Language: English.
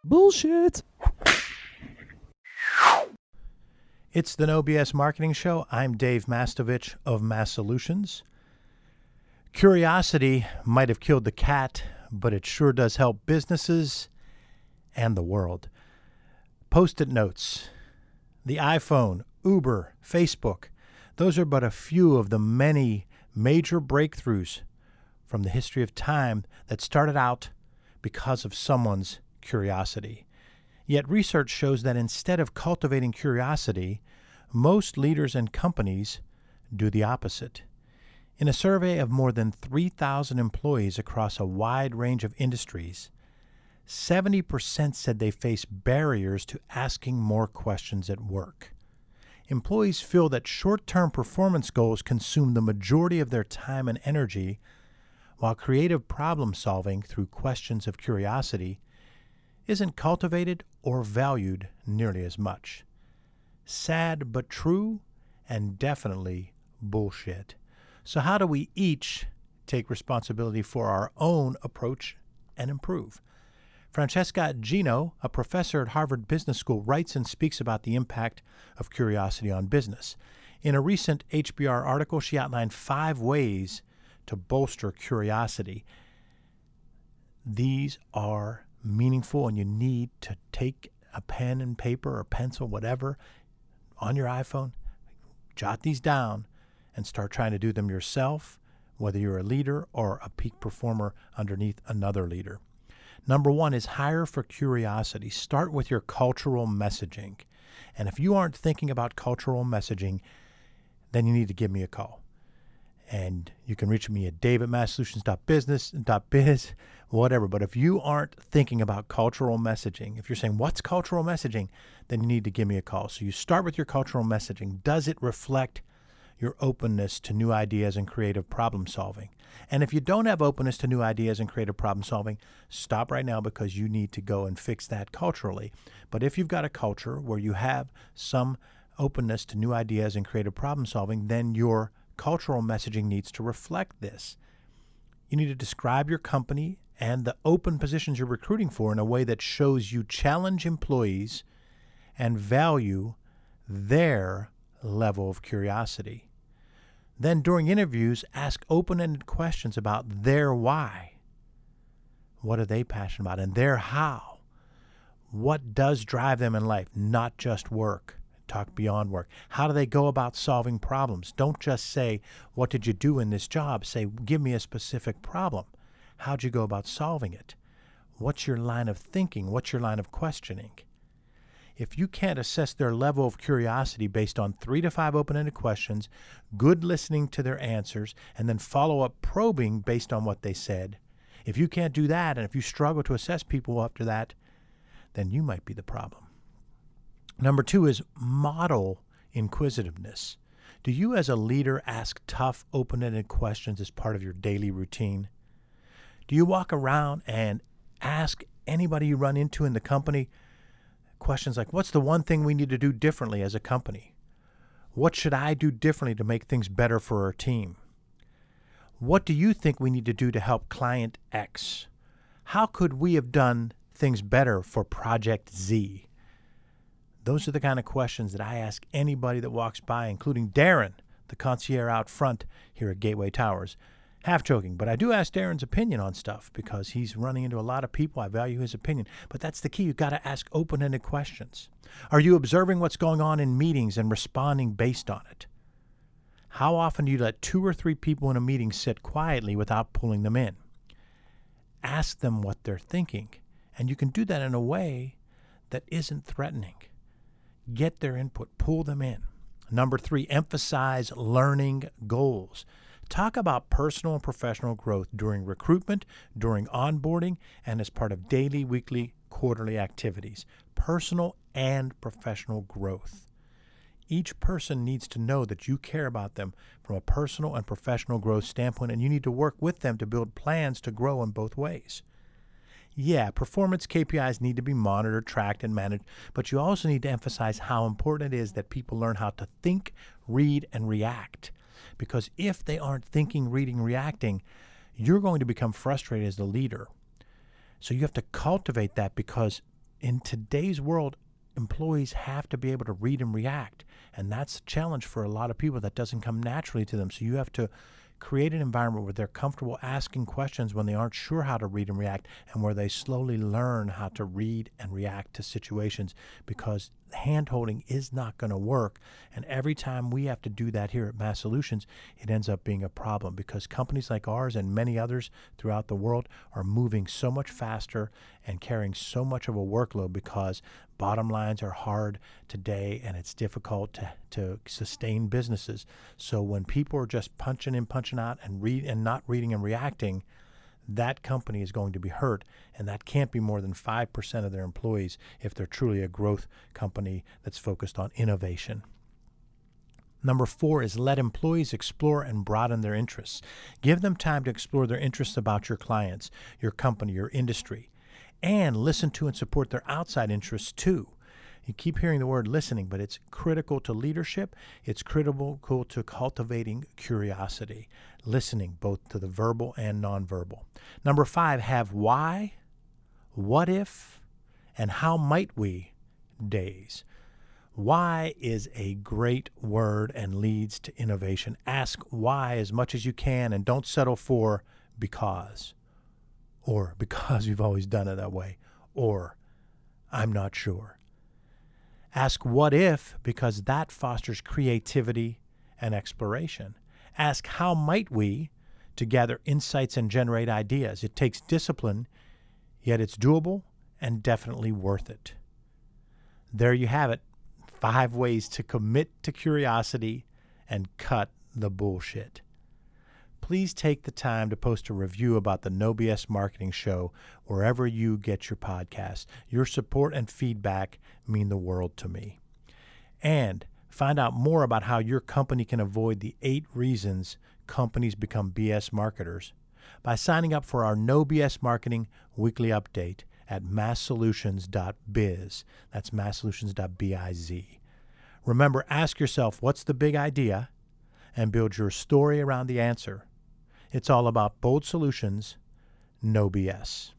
Bullshit. It's the No BS Marketing Show. I'm Dave Mastovich of Massolutions. Curiosity might have killed the cat, but it sure does help businesses and the world. Post-it notes, the iPhone, Uber, Facebook, those are but a few of the many major breakthroughs from the history of time that started out because of someone's curiosity. Yet research shows that instead of cultivating curiosity, most leaders and companies do the opposite. In a survey of more than 3,000 employees across a wide range of industries, 70% said they face barriers to asking more questions at work. Employees feel that short-term performance goals consume the majority of their time and energy, while creative problem-solving through questions of curiosity isn't cultivated or valued nearly as much. Sad but true, and definitely bullshit. So how do we each take responsibility for our own approach and improve? Francesca Gino, a professor at Harvard Business School, writes and speaks about the impact of curiosity on business. In a recent HBR article, she outlined 5 ways to bolster curiosity. These are meaningful, and you need to take a pen and paper or pencil, whatever, on your iPhone, jot these down, and start trying to do them yourself, whether you're a leader or a peak performer underneath another leader. Number 1 is hire for curiosity. Start with your cultural messaging. And if you aren't thinking about cultural messaging, then you need to give me a call. And you can reach me at dave@massolutions.biz, whatever. But if you aren't thinking about cultural messaging, if you're saying, what's cultural messaging? Then you need to give me a call. So you start with your cultural messaging. Does it reflect your openness to new ideas and creative problem solving? And if you don't have openness to new ideas and creative problem solving, stop right now, because you need to go and fix that culturally. But if you've got a culture where you have some openness to new ideas and creative problem solving, then your cultural messaging needs to reflect this. You need to describe your company and the open positions you're recruiting for in a way that shows you challenge employees and value their level of curiosity. Then during interviews, ask open-ended questions about their why. What are they passionate about? And their how. What does drive them in life? Not just work. Talk beyond work. How do they go about solving problems? Don't just say, what did you do in this job? Say, give me a specific problem. How'd you go about solving it? What's your line of thinking? What's your line of questioning? If you can't assess their level of curiosity based on 3 to 5 open-ended questions, good listening to their answers, and then follow-up probing based on what they said, if you can't do that, and if you struggle to assess people after that, then you might be the problem. Number 2 is model inquisitiveness. Do you as a leader ask tough, open-ended questions as part of your daily routine? Do you walk around and ask anybody you run into in the company questions like, what's the one thing we need to do differently as a company? What should I do differently to make things better for our team? What do you think we need to do to help client X? How could we have done things better for Project Z? Those are the kind of questions that I ask anybody that walks by, including Darren, the concierge out front here at Gateway Towers. Half joking, but I do ask Darren's opinion on stuff because he's running into a lot of people. I value his opinion. But that's the key. You've got to ask open-ended questions. Are you observing what's going on in meetings and responding based on it? How often do you let 2 or 3 people in a meeting sit quietly without pulling them in? Ask them what they're thinking. And you can do that in a way that isn't threatening. Get their input, pull them in. Number 3, emphasize learning goals. Talk about personal and professional growth during recruitment, during onboarding, and as part of daily, weekly, quarterly activities. Personal and professional growth. Each person needs to know that you care about them from a personal and professional growth standpoint, and you need to work with them to build plans to grow in both ways. Yeah, performance KPIs need to be monitored, tracked, and managed, but you also need to emphasize how important it is that people learn how to think, read, and react. Because if they aren't thinking, reading, reacting, you're going to become frustrated as the leader. So you have to cultivate that, because in today's world, employees have to be able to read and react. And that's a challenge for a lot of people. That doesn't come naturally to them. So you have to create an environment where they're comfortable asking questions when they aren't sure how to read and react, and where they slowly learn how to read and react to situations, because hand-holding is not going to work. And every time we have to do that here at Mass Solutions, it ends up being a problem, because companies like ours and many others throughout the world are moving so much faster and carrying so much of a workload, because bottom lines are hard today and it's difficult to sustain businesses. So when people are just punching in, punching out, and not reading and reacting, that company is going to be hurt, and that can't be more than 5% of their employees if they're truly a growth company that's focused on innovation. Number 4 is let employees explore and broaden their interests. Give them time to explore their interests about your clients, your company, your industry, and listen to and support their outside interests too. You keep hearing the word listening, but it's critical to leadership. It's critical to cultivating curiosity, listening both to the verbal and nonverbal. Number 5, have why, what if, and how might we days. Why is a great word and leads to innovation. Ask why as much as you can, and don't settle for because, or because we've always done it that way, or I'm not sure. Ask what if, because that fosters creativity and exploration. Ask how might we, to gather insights and generate ideas. It takes discipline, yet it's doable and definitely worth it. There you have it. 5 ways to commit to curiosity and cut the bullshit. Please take the time to post a review about the No BS Marketing Show wherever you get your podcast. Your support and feedback mean the world to me. And find out more about how your company can avoid the 8 reasons companies become BS marketers by signing up for our No BS Marketing Weekly Update at massolutions.biz. That's massolutions.biz. Remember, ask yourself, what's the big idea? And build your story around the answer. It's all about bold solutions, no BS.